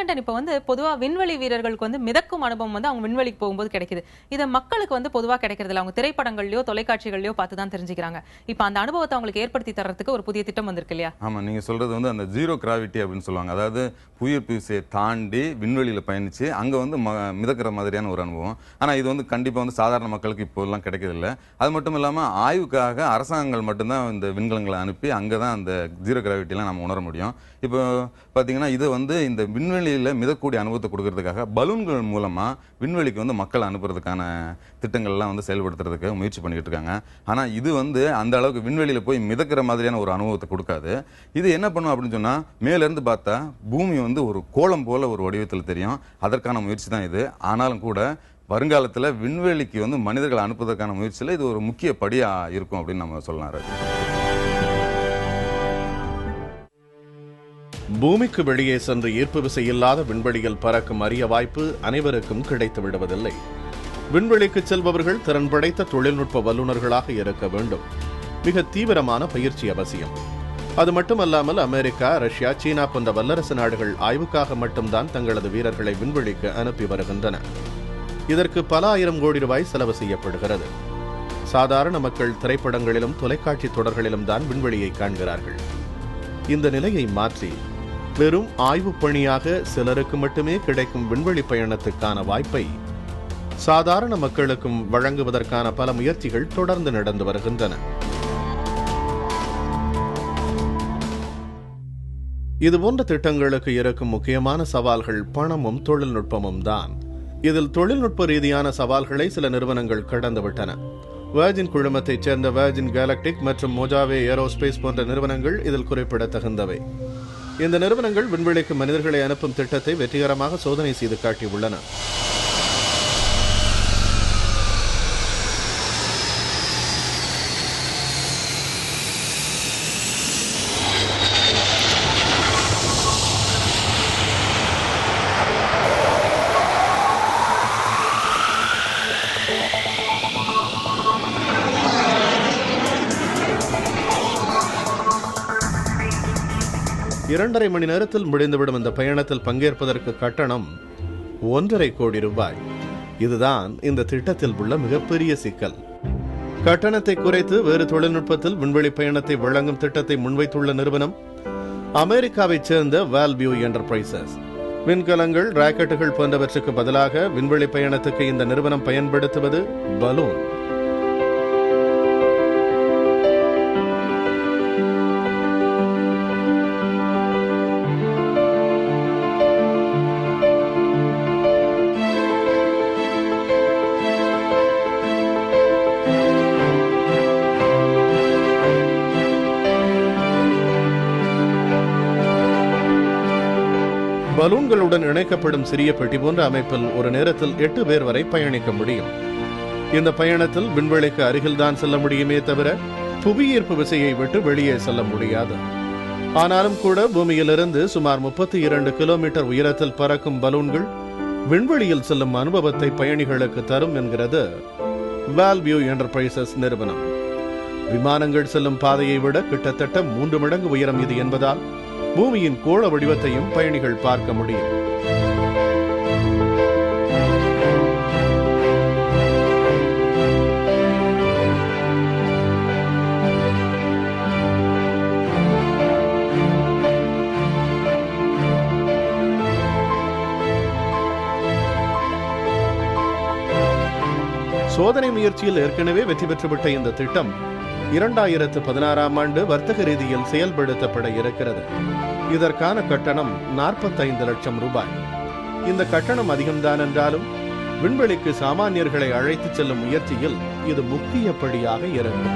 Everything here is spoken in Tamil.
பிரசன்ட் இப்போ வந்து பொதுவா விண்வெளி வீரர்களுக்கு வந்து மிதக்கும் அனுபவம் வந்து அவங்க விண்வெளிக்கு போகும்போது கிடைக்குது. இதை மக்களுக்கு வந்து பொதுவா கிடைக்கிறது இல்லை. அவங்க திரைப்படங்கள்லயோ தொலைக்காட்சிகள்லயோ பார்த்து தான் தெரிஞ்சுக்கிறாங்க. இப்போ அந்த அனுபவத்தை அவங்களுக்கு ஏற்படுத்தி தர்றதுக்கு ஒரு புதிய திட்டம் வந்திருக்கு இல்லையா? ஆமா, நீங்க சொல்றது வந்து அந்த ஜீரோ கிராவிட்டி அப்படின்னு சொல்லுவாங்க. அதாவது புவியீர்ப்பு விசையை தாண்டி விண்வெளியில பயணிச்சு அங்க வந்து மிதக்கிற மாதிரியான ஒரு அனுபவம். ஆனா இது வந்து கண்டிப்பா வந்து சாதாரண மக்களுக்கு இப்போ எல்லாம் கிடைக்கிறதில்ல. அது மட்டும் இல்லாம ஆய்வுக்காக அரசாங்கங்கள் மட்டும்தான் இந்த விண்கலங்களை அனுப்பி அங்கதான் அந்த ஜீரோ கிராவிட்டிலாம் நம்ம உணர முடியும். இப்போ பாத்தீங்கன்னா இது வந்து இந்த விண்வெளியில மிதக்கூடிய அனுபவத்தை கொடுக்கறதுக்காக பலூன்கள் மூலமா விண்வெளிக்கு வந்து மக்கள் அனுப்புறதுக்கான திட்டங்கள்லாம் வந்து செயல்படுத்துறதுக்கு முயற்சி பண்ணிட்டு இருக்காங்க. ஆனா இது வந்து அந்த அளவுக்கு விண்வெளியில போய் மிதக்கிற மாதிரியான ஒரு அனுபவத்தை கொடுக்காது. இது என்ன பண்ணும் அப்படின்னு சொன்னா, மேல இருந்து பார்த்தா பூமி வந்து ஒரு கோளம் போல ஒரு வடிவத்தில் தெரியும். அதற்கான முயற்சி தான் இது. ஆனாலும் கூட வருங்காலத்தில் விண்வெளிக்கு வந்து மனிதர்கள் அனுப்புவதற்கான முயற்சியில் இது ஒரு முக்கிய படியா இருக்கும் அப்படின்னு நம்ம சொல்லலாம். பூமிக்கு வெளியே சென்று ஈர்ப்பு விசை இல்லாத விண்வெளியில் பறக்கும் அரிய வாய்ப்பு அனைவருக்கும் கிடைத்து விடுவதில்லை. விண்வெளிக்கு செல்பவர்கள் திறன் படைத்த தொழில்நுட்ப வல்லுநர்களாக இருக்க வேண்டும். மிக தீவிரமான பயிற்சி அவசியம். அது மட்டுமல்லாமல் அமெரிக்கா, ரஷ்யா, சீனா போன்ற வல்லரசு நாடுகள் ஆய்வுக்காக மட்டும்தான் தங்களது வீரர்களை விண்வெளிக்கு அனுப்பி வருகின்றன. இதற்கு பல ஆயிரம் கோடி ரூபாய் செலவு செய்யப்படுகிறது. சாதாரண மக்கள் திரைப்படங்களிலும் தொலைக்காட்சி தொடர்களிலும் தான் விண்வெளியை காண்கிறார்கள். இந்த நிலையை மாற்றி வெறும் ஆய்வு பணியாக சிலருக்கு மட்டுமே கிடைக்கும் விண்வெளி பயணத்துக்கான வாய்ப்பை சாதாரண மக்களுக்கும் வழங்குவதற்கான பல முயற்சிகள் தொடர்ந்து நடந்து வருகின்றன. இதுபோன்ற திட்டங்களுக்கு இருக்கும் முக்கியமான சவால்கள் பணமும் தொழில்நுட்பமும் தான். இதில் தொழில்நுட்ப ரீதியான சவால்களை சில நிறுவனங்கள் கடந்துவிட்டன. வெர்ஜின் குழுமத்தைச் சேர்ந்த வெர்ஜின் கேலக்டிக் மற்றும் மொஜாவே ஏரோஸ்பேஸ் போன்ற நிறுவனங்கள் இதில் குறிப்பிடத்தகுந்தவை. இந்த நிறுவனங்கள் விண்வெளிக்கு மனிதர்களை அனுப்பும் திட்டத்தை வெற்றிகரமாக சோதனை செய்து காட்டியுள்ளன. இரண்டரை மணி நேரத்தில் முடிந்துவிடும் இந்த பயணத்தில் பங்கேற்பதற்கு கட்டணம் 1.5 கோடி ரூபாய். இதுதான் இந்த திட்டத்தில் உள்ள மிகப்பெரிய சிக்கல். கட்டணத்தை குறைத்து வேறு தொழில்நுட்பத்தில் விண்வெளி பயணத்தை வழங்கும் திட்டத்தை முன்வைத்துள்ள நிறுவனம் அமெரிக்காவைச் சேர்ந்த வேல்வியூ என்டர்பிரைசஸ். விண்கலங்கள், ராக்கெட்டுகள் போன்றவற்றுக்கு பதிலாக விண்வெளி பயணத்துக்கு இந்த நிறுவனம் பயன்படுத்துவது பலூன். பலூன்களுடன் இணைக்கப்படும் சிறிய பெட்டி போன்ற அமைப்பில் ஒரு நேரத்தில் 8 பேர் வரை பயணிக்க முடியும். இந்த பயணத்தில் விண்வெளிக்கு அருகில்தான் செல்ல முடியுமே தவிர புவியீர்ப்பு விசையை விட்டு வெளியே செல்ல முடியாது. ஆனாலும் கூட பூமியிலிருந்து சுமார் 32 கிலோமீட்டர் உயரத்தில் பறக்கும் பலூன்கள் விண்வெளியில் செல்லும் அனுபவத்தை பயணிகளுக்கு தரும் என்கிறது வேல்வியூ என்டர்பிரைசஸ் நிறுவனம். விமானங்கள் செல்லும் பாதையை விட கிட்டத்தட்ட 3 மடங்கு உயரம் இது என்பதால் பூமியின் கோள வடிவத்தையும் பயணிகள் பார்க்க முடியும். சோதனை முயற்சியில் ஏற்கனவே வெற்றி பெற்றுவிட்ட இந்த திட்டம் 2016ஆம் ஆண்டு வர்த்தக ரீதியில் செயல்படுத்தப்பட இருக்கிறது. இதற்கான கட்டணம் 45 லட்சம் ரூபாய். இந்த கட்டணம் அதிகம்தான் என்றாலும் விண்வெளிக்கு சாமானியர்களை அழைத்துச் செல்லும் முயற்சியில் இது முக்கிய படியாக இருக்கும்.